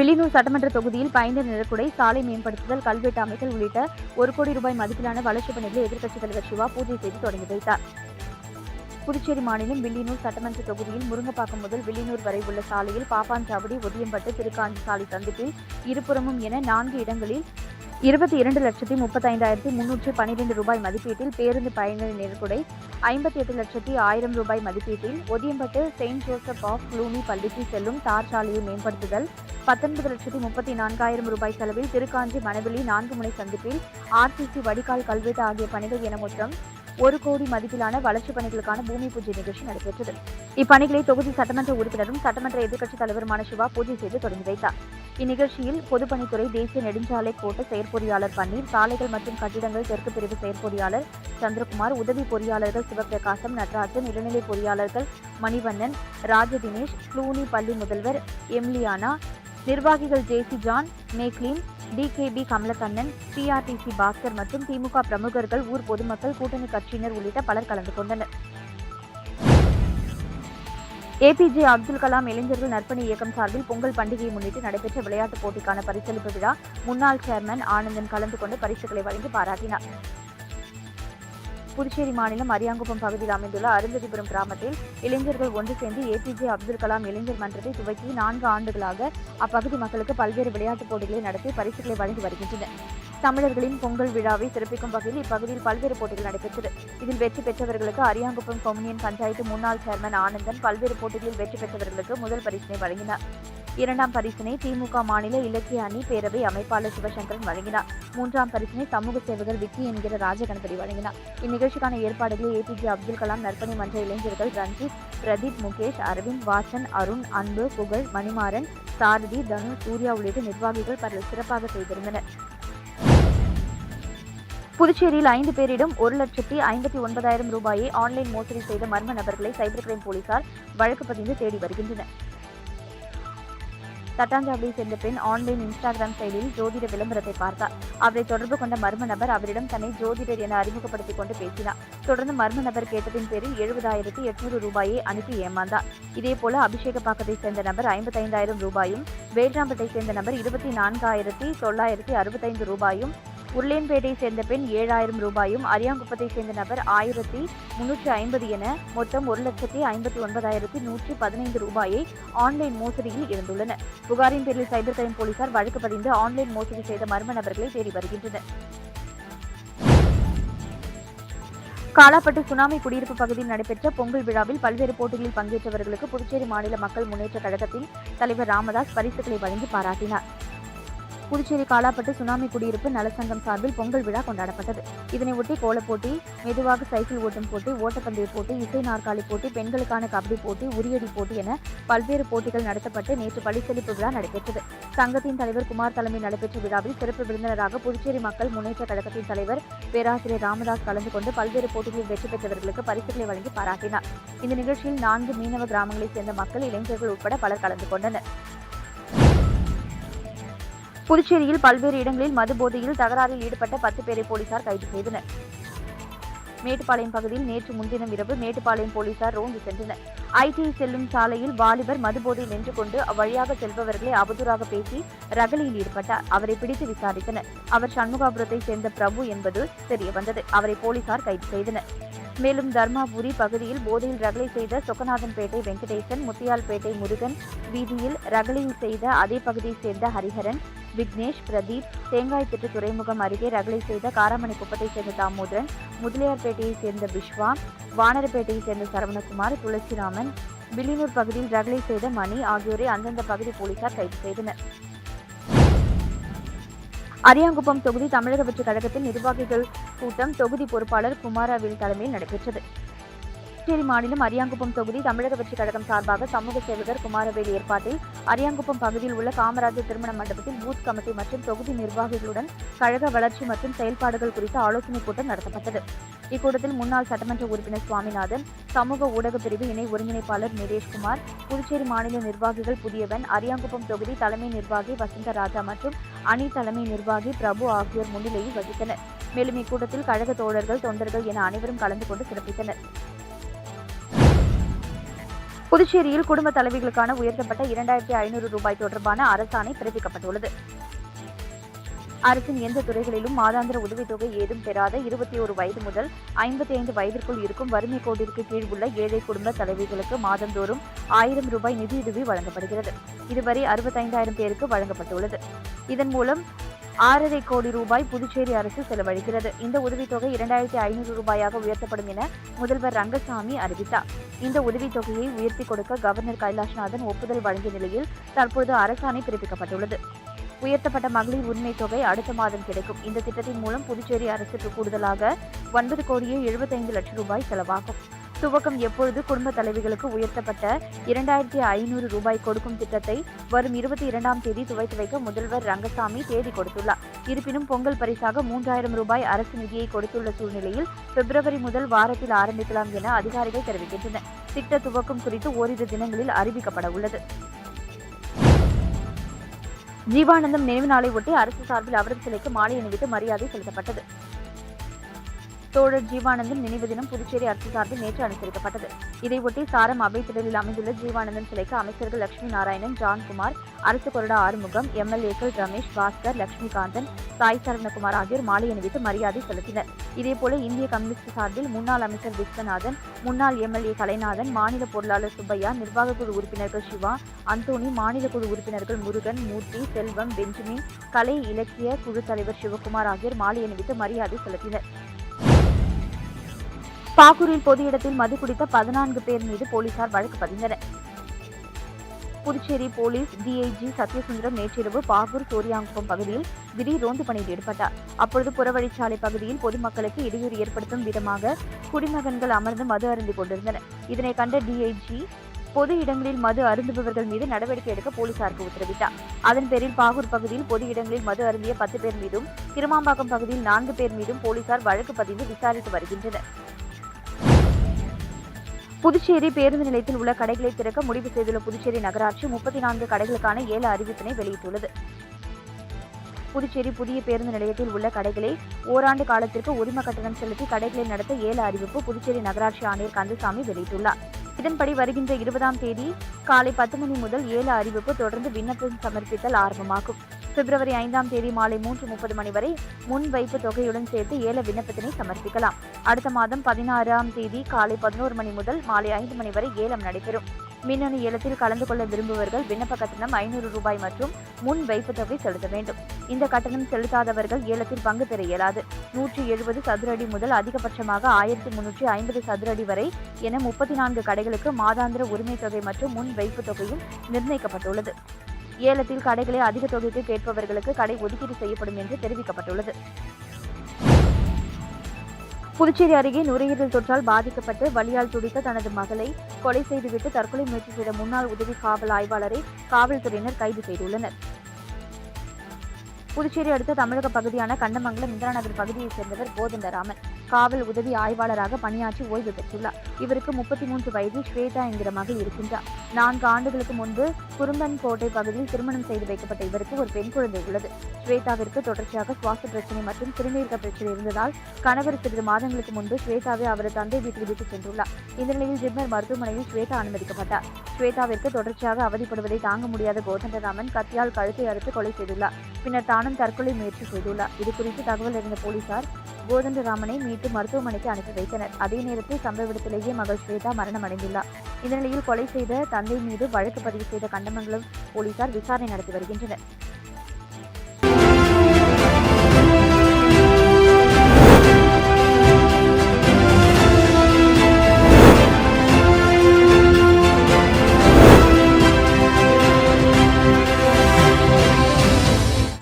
வில்லியனூர் சட்டமன்ற தொகுதியில் பயணியர் நிழற்குடை, சாலை மேம்படுத்துதல், கல்வெட்டு அமைத்தல் உள்ளிட்ட 1 கோடி ரூபாய் மதிப்பிலான வளர்ச்சிப் பணிகளை எதிர்க்கட்சித் தலைவர் சிவா பூஜை செய்து தொடங்கி வைத்தார். புதுச்சேரி மாநிலம் வில்லியனூர் சட்டமன்ற தொகுதியில் முருங்கப்பாக்கம் முதல் வில்லியனூர் வரை உள்ள சாலையில் பாப்பாஞ்சாவடி, ஒதியம்பட்டு, திருக்காஞ்சி சாலை சந்திப்பில் இருபுறமும் என 4 இடங்களில் 22,35,312 ரூபாய் மதிப்பீட்டில் பேருந்து பயணியர் நிழற்குடை, 58,10,000 ரூபாய் மதிப்பீட்டில் Othiyampattu Saint Joseph of Cluny பள்ளிக்கு செல்லும் தார் சாலையை மேம்படுத்துதல், 19,34,000 ரூபாய் செலவில் திருக்காஞ்சி மணவெளி 4 முனை சந்திப்பில் RCC வடிகால் கல்வெட்டு ஆகிய பணிகள் என மொத்தம் 1 கோடி மதிப்பிலான வளர்ச்சிப் பணிகளுக்கான பூமி பூஜை நிகழ்ச்சி நடைபெற்றது. இப்பணிகளை தொகுதி சட்டமன்ற உறுப்பினரும் சட்டமன்ற எதிர்க்கட்சித் தலைவருமான சிவா பூஜை செய்து தொடங்கி வைத்தார். இந்நிகழ்ச்சியில் பொதுப்பணித்துறை தேசிய நெடுஞ்சாலை கோட்ட செயற்பொறியாளர் பன்னீர், சாலைகள் மற்றும் கட்டிடங்கள் தெற்கு பிரிவு செயற்பொறியாளர் சந்திரகுமார், உதவி பொறியாளர்கள் சிவபிரகாசம், நடராஜன், இளநிலை பொறியாளர்கள் மணிவண்ணன், ராஜதினேஷ், க்ளூனி பள்ளி முதல்வர் எம்லியானா, நிர்வாகிகள் JC John, McLean, DKB Kamalakannan, PRTC Bhaskar மற்றும் திமுக பிரமுகர்கள், ஊர் பொதுமக்கள், கூட்டணி கட்சியினர் உள்ளிட்ட பலர் கலந்து கொண்டனர். APJ அப்துல் கலாம் இளைஞர்கள் நற்பணி இயக்கம் சார்பில் பொங்கல் பண்டிகையை முன்னிட்டு நடைபெற்ற விளையாட்டுப் போட்டிக்கான பரிசளிப்பு விழா முன்னாள் சேர்மன் ஆனந்தன் கலந்து கொண்டு பரிசுகளை வழங்கி பாராட்டினார். புதுச்சேரி மாநிலம் அரியாங்குப்பம் பகுதியில் அமைந்துள்ள அருந்ததிபுரம் கிராமத்தில் இளைஞர்கள் ஒன்று சேர்ந்து APJ அப்துல் கலாம் இளைஞர் மன்றத்தை துவக்கி 4 ஆண்டுகளாக அப்பகுதி மக்களுக்கு பல்வேறு விளையாட்டுப் போட்டிகளை நடத்தி பரிசுகளை வழங்கி வருகின்றனர். தமிழர்களின் பொங்கல் விழாவை சிறப்பிக்கும் வகையில் இப்பகுதியில் பல்வேறு போட்டிகள் நடைபெற்றது. இதில் வெற்றி பெற்றவர்களுக்கு அரியாங்குப்பம் கொம்யூனியன் பஞ்சாயத்து முன்னாள் சேர்மன் ஆனந்தன் பல்வேறு போட்டிகளில் வெற்றி பெற்றவர்களுக்கு முதல் பரிசினை வழங்கினார். 2ஆம் பரிசினை திமுக மாநில இலக்கிய அணி பேரவை அமைப்பாளர் சிவசங்கரன் வழங்கினார். 3ஆம் பரிசினை சமூக சேவகர் விக்கி என்கிற ராஜகணபதி வழங்கினார். இந்நிகழ்ச்சிக்கான ஏற்பாடுகளை APJ அப்துல் கலாம் நற்பணி மன்ற இளைஞர்கள் ரஞ்சித், பிரதீப், முகேஷ், அரவிந்த், வாசன், அருண், அன்பு, புகழ், மணிமாறன், சாரதி, தனு, சூர்யா உள்ளிட்ட நிர்வாகிகள் பலர் சிறப்பாக செய்திருந்தனர். புதுச்சேரியில் 5 பேரிடம் 1,59,000 ரூபாயை ஆன்லைன் மோசடி செய்த மர்ம நபர்களை சைபர் கிரைம் போலீசார் வழக்கு பதிந்து தேடி வருகின்றனர். தட்டாஞ்சாவடியை சேர்ந்த பெண் ஆன்லைன் இன்ஸ்டாகிராம் செயலியில் ஜோதிட விளம்பரத்தை பார்த்தார். அவரை தொடர்பு கொண்ட மர்ம நபர் அவரிடம் தன்னை ஜோதிடர் என அறிமுகப்படுத்திக் கொண்டு பேசினார். தொடர்ந்து மர்ம நபர் கேட்டதின் பேரில் 70,800 ரூபாயை அனுப்பி ஏமாந்தார். இதேபோல அபிஷேகப்பாக்கத்தை சேர்ந்த நபர் 55,000 ரூபாயும், வேல்ராம்பட்டை சேர்ந்த நபர் 24,965 ரூபாயும், உருளையன்பேட்டை சேர்ந்த பெண் 7,000 ரூபாயும், அரியாங்குப்பத்தை சேர்ந்த நபர் 1,350 என மொத்தம் 1,59,115 ரூபாயை ஆன்லைன் மோசடியில் இழந்துள்ளனர். புகாரின் பேரில் சைபர் கிரைம் போலீசார் வழக்கு பதிந்து ஆன்லைன் மோசடி செய்த மர்ம நபர்களை தேடி வருகின்றனர். காலாப்பட்டு சுனாமி குடியிருப்பு பகுதியில் நடைபெற்ற பொங்கல் விழாவில் பல்வேறு போட்டிகளில் பங்கேற்றவர்களுக்கு புதுச்சேரி மாநில மக்கள் முன்னேற்ற கழகத்தின் தலைவர் ராமதாஸ் பரிசுகளை வழங்கி பாராட்டினார். புதுச்சேரி காலாப்பட்டு சுனாமி குடியிருப்பு நலசங்கம் சார்பில் பொங்கல் விழா கொண்டாடப்பட்டது. இதனையொட்டி கோலப்போட்டி, மெதுவாக சைக்கிள் ஓட்டும் போட்டி, ஓட்டப்பந்தய போட்டி, இசை நாற்காலி போட்டி, பெண்களுக்கான கபடி போட்டி, உரியடி போட்டி என பல்வேறு போட்டிகள் நடத்தப்பட்டு நேற்று பரிசளிப்பு விழா நடைபெற்றது. சங்கத்தின் தலைவர் குமார் தலைமையில் நடைபெற்ற விழாவில் சிறப்பு விருந்தினராக புதுச்சேரி மக்கள் முன்னேற்ற கழகத்தின் தலைவர் பேராசிரியர் ராமதாஸ் கலந்து கொண்டு பல்வேறு போட்டிகளில் வெற்றி பெற்றவர்களுக்கு பரிசுகளை வழங்கி பாராட்டினார். இந்த நிகழ்ச்சியில் 4 மீனவ கிராமங்களைச் சேர்ந்த மக்கள், இளைஞர்கள் உட்பட பலர் கலந்து கொண்டனர். புதுச்சேரியில் பல்வேறு இடங்களில் மது போதையில் தகராறில் ஈடுபட்ட 10 பேரை போலீசார் கைது செய்தனர். மேட்டுப்பாளையம் பகுதியில் நேற்று முன்தினம் இரவு மேட்டுப்பாளையம் போலீசார் ரோந்து சென்றனர். ITI செல்லும் சாலையில் வாலிபர் மதுபோதையில் நின்று கொண்டு அவ்வழியாக செல்பவர்களை அவதூறாக பேசி ரகளையில் ஈடுபட்டார். அவரை பிடித்து விசாரித்தனர். அவர் சண்முகாபுரத்தை சேர்ந்த பிரபு என்பது தெரியவந்தது. அவரை போலீசார் கைது செய்தனர். மேலும் தர்மாபுரி பகுதியில் போதையில் ரகளை செய்த சொக்கநாதன்பேட்டை வெங்கடேசன், முத்தியால்பேட்டை முருகன் வீதியில் ரகளையில் செய்த அதே பகுதியைச் சேர்ந்த ஹரிஹரன், விக்னேஷ், பிரதீப், தேங்காய்த்திட்டு துறைமுகம் அருகே ரகளை செய்த காராமணி குப்பத்தைச் சேர்ந்த தாமோதரன், முதலியார்பேட்டையைச் சேர்ந்த விஸ்வா, வானரப்பேட்டையைச் சேர்ந்த சரவணகுமார், துளசிராமன், வில்லியனூர் பகுதியில் ரகளை செய்த மணி ஆகியோரை அந்தந்த பகுதி போலீசார் கைது செய்தனர். அரியாங்குப்பம் தொகுதி தமிழக வெற்றி கழகத்தில் நிர்வாகிகள் கூட்டம் தொகுதி பொறுப்பாளர் குமாரவேல் தலைமையில் நடைபெற்றது. புதுச்சேரி மாநிலம் அரியாங்குப்பம் தொகுதி தமிழக வெற்றி கழகம் சார்பாக சமூக சேவகர் குமாரவேல் ஏற்பாட்டில் அரியாங்குப்பம் பகுதியில் உள்ள காமராஜர் திருமண மண்டபத்தில் பூத் கமிட்டி மற்றும் தொகுதி நிர்வாகிகளுடன் கழக வளர்ச்சி மற்றும் செயல்பாடுகள் குறித்த ஆலோசனைக் கூட்டம் நடத்தப்பட்டது. இக்கூட்டத்தில் முன்னாள் சட்டமன்ற உறுப்பினர் சுவாமிநாதன், சமூக ஊடக பிரிவு இணை ஒருங்கிணைப்பாளர் நிரேஷ்குமார், புதுச்சேரி மாநில நிர்வாகிகள் புதியவன், அரியாங்குப்பம் தொகுதி தலைமை நிர்வாகி வசந்தராஜா மற்றும் அணி தலைமை நிர்வாகி பிரபு ஆகியோர் முன்னிலையில் வகித்தனர். மேலும் இக்கூட்டத்தில் கழக தோழர்கள், தொண்டர்கள் என அனைவரும் கலந்து கொண்டு சிறப்பித்தனர். புதுச்சேரியில் குடும்ப தலைவிகளுக்கான உயர்த்தப்பட்ட 2500 ரூபாய் தொடர்பான அரசாணை பிறப்பிக்கப்பட்டுள்ளது. அரசின் எந்த துறைகளிலும் மாதாந்திர உதவித்தொகை ஏதும் பெறாத 21 வயது முதல் 55 வயதிற்குள் இருக்கும் வறுமை கோட்டிற்கு கீழ் உள்ள ஏழை குடும்ப தலைவிகளுக்கு மாதந்தோறும் 1000 ரூபாய் நிதியுதவி வழங்கப்படுகிறது. இதுவரை 65,000 பேருக்கு வழங்கப்பட்டுள்ளது. இதன் மூலம் 6,5 கோடி ரூபாய் புதுச்சேரி அரசு செலவழிக்கிறது. இந்த உதவித்தொகை 2500 ரூபாயாக உயர்த்தப்படும் என முதல்வர் ரங்கசாமி அறிவித்தார். இந்த உதவித்தொகையை உயர்த்தி கொடுக்க கவர்னர் கைலாஷ்நாதன் ஒப்புதல் வழங்கிய நிலையில் தற்போது அரசாணை பிறப்பிக்கப்பட்டுள்ளது. உயர்த்தப்பட்ட மகளிர் உரிமை தொகை அடுத்த மாதம் கிடைக்கும். இந்த திட்டத்தின் மூலம் புதுச்சேரி அரசுக்கு கூடுதலாக 9 கோடியே 75 லட்சம் ரூபாய் செலவாகும். துவக்கம் எப்பொழுது குடும்ப தலைவிகளுக்கு உயர்த்தப்பட்ட 2500 ரூபாய் கொடுக்கும் திட்டத்தை வரும் 22ஆம் தேதி துவக்கி வைக்க முதல்வர் ரங்கசாமி தேதி கொடுத்துள்ளார். இருப்பினும் பொங்கல் பரிசாக 3000 ரூபாய் அரசு நிதியை கொடுத்துள்ள சூழ்நிலையில் பிப்ரவரி முதல் வாரத்தில் ஆரம்பிக்கலாம் என அதிகாரிகள் தெரிவிக்கின்றனர். திட்ட துவக்கம் குறித்து ஓரிரு தினங்களில் அறிவிக்கப்பட உள்ளது. ஜீவானந்தம் நினைவு நாளை ஒட்டி அரசு சார்பில் அவரது சிலைக்கு மாலை அணிவித்து மரியாதை செலுத்தப்பட்டது. தோழர் ஜீவானந்தம் நினைவு தினம் புதுச்சேரி அரசு சார்பில் நேற்று அனுசரிக்கப்பட்டது. இதையொட்டி சாரம் அவை திடலில் அமைந்துள்ள ஜீவானந்தம் சிலைக்கு அமைச்சர்கள் லட்சுமி நாராயணன், ஜான்குமார், அரசு கொறடா ஆறுமுகம், எம்எல்ஏக்கள் ரமேஷ், பாஸ்கர், லட்சுமிகாந்தன், சாய் சரவணகுமார் ஆகியோர் மாலை அணிவித்து மரியாதை செலுத்தினர். இதேபோல இந்திய கம்யூனிஸ்ட் சார்பில் முன்னாள் அமைச்சர் விஸ்வநாதன், முன்னாள் எம்எல்ஏ கலைநாதன், மாநில பொருளாளர் சுப்பையா, நிர்வாக குழு உறுப்பினர்கள் சிவா, அந்தோணி, மாநில குழு உறுப்பினர்கள் முருகன், மூர்த்தி, செல்வம், பெஞ்சமின், கலை இலக்கிய குழு தலைவர் சிவகுமார் ஆகியோர் மாலை அணிவித்து மரியாதை செலுத்தினர். பாகூரில் பொது இடத்தில் மது குடித்த 14 பேர் மீது போலீசார் வழக்கு பதிந்தனர். புதுச்சேரி போலீஸ் டிஐஜி சத்யசுந்தரம் நேற்றிரவு பாகூர் சோரியாங்குப்பம் பகுதியில் திடீர் ரோந்து பணியில் ஈடுபட்டார். அப்பொழுது புறவழிச்சாலை பகுதியில் பொதுமக்களுக்கு இடையூறு ஏற்படுத்தும் விதமாக குடிமகன்கள் அமர்ந்து மது அருந்திக் கொண்டிருந்தனர். இதனை கண்ட டிஐஜி பொது இடங்களில் மது அருந்துபவர்கள் மீது நடவடிக்கை எடுக்க போலீசாருக்கு உத்தரவிட்டார். அதன் பேரில் பாகூர் பகுதியில் பொது இடங்களில் மது அருந்திய 10 பேர் மீதும், கிருமாம்பாக்கம் பகுதியில் 4 பேர் மீதும் போலீசார் வழக்கு பதிந்து விசாரித்து வருகின்றனர். புதுச்சேரி பேருந்து நிலையத்தில் உள்ள கடைகளை திறக்க முடிவு செய்துள்ள புதுச்சேரி நகராட்சி 34 கடைகளுக்கான ஏல அறிவிப்பினை வெளியிட்டுள்ளது. புதுச்சேரி புதிய பேருந்து நிலையத்தில் உள்ள கடைகளை ஓராண்டு காலத்திற்கு உரிம கட்டணம் செலுத்தி கடைகளை நடத்த ஏல அறிவிப்பு புதுச்சேரி நகராட்சி ஆணையர் கந்தசாமி வெளியிட்டுள்ளார். இதன்படி வருகின்ற 20ஆம் தேதி காலை 10 மணி முதல் ஏல அறிவிப்பு தொடர்ந்து விண்ணப்பம் சமர்ப்பித்தல் ஆரம்பமாகும். பிப்ரவரி 5ஆம் தேதி மாலை 3:30 மணி வரை முன் வைப்பு தொகையுடன் சேர்த்து ஏல விண்ணப்பத்தினை சமர்ப்பிக்கலாம். அடுத்த மாதம் 16ஆம் தேதி காலை 11 மணி முதல் மாலை 5 மணி வரை ஏலம் நடைபெறும். மின்னணு ஏலத்தில் கலந்து கொள்ள விரும்புவர்கள் விண்ணப்ப கட்டணம் 500 ரூபாய் மற்றும் முன் வைப்பு தொகை செலுத்த வேண்டும். இந்த கட்டணம் செலுத்தாதவர்கள் ஏலத்தில் பங்கு பெற இயலாது. 170 சதுர அடி முதல் அதிகபட்சமாக 1350 சதுர அடி வரை என 34 கடைகளுக்கு மாதாந்திர உரிமை தொகை மற்றும் முன் வைப்பு தொகையும் நிர்ணயிக்கப்பட்டுள்ளது. ஏலத்தில் கடைகளை அதிக தொகைக்கு கேட்பவர்களுக்கு கடை ஒதுக்கீடு செய்யப்படும் என்று தெரிவிக்கப்பட்டுள்ளது. புதுச்சேரி அருகே நுரையீரல் தொற்றால் பாதிக்கப்பட்டு வலியால் துடித்த தனது மகளை கொலை செய்துவிட்டு தற்கொலை முயற்சி செய்த முன்னாள் உதவி காவல் ஆய்வாளரை காவல்துறையினர் கைது செய்துள்ளனர். புதுச்சேரி அடுத்த தமிழக பகுதியான கண்டமங்கலம் இந்திரா நகர் பகுதியைச் சேர்ந்தவர் கோதண்டராமன் காவல் உதவி ஆய்வாளராக பணியாற்றி ஓய்வு பெற்றுள்ளார். இவருக்கு 33 வயதில் ஸ்வேதா என்கிற மகள் இருக்கின்றார். 4 ஆண்டுகளுக்கு முன்பு குரும்பன் கோட்டை பகுதியில் திருமணம் செய்து வைக்கப்பட்ட இவருக்கு ஒரு பெண் குழந்தை உள்ளது. ஸ்வேதாவிற்கு தொடர்ச்சியாக சுவாச பிரச்சனை மற்றும் சிறுநீரக பிரச்சனை இருந்ததால் கணவர் சிறிது மாதங்களுக்கு முன்பு ஸ்வேதாவை அவரது தந்தை வீட்டில் விட்டு சென்றுள்ளார். இந்த நிலையில் ஜிப்மர் மருத்துவமனையில் ஸ்வேதா அனுமதிக்கப்பட்டார். ஸ்வேதாவிற்கு தொடர்ச்சியாக அவதிப்படுவதை தாங்க முடியாத கோதண்டராமன் கத்தியால் கழுத்தை அறுத்து கொலை செய்துள்ளார். பின்னர் தானும் தற்கொலை முயற்சி செய்துள்ளார். இதுகுறித்து தகவல் அறிந்த போலீசார் கோதண்டராமனை மீட்டு மருத்துவமனைக்கு அனுப்பி வைத்தனர். அதே நேரத்தில் சம்பவ இடத்திலேயே மகள் ஸ்வேதா மரணமடைந்துள்ளார். இந்த நிலையில் கொலை செய்த தந்தை மீது வழக்கு பதிவு செய்த கண்டமங்கலம் போலீசார் விசாரணை நடத்தி வருகின்றனர்.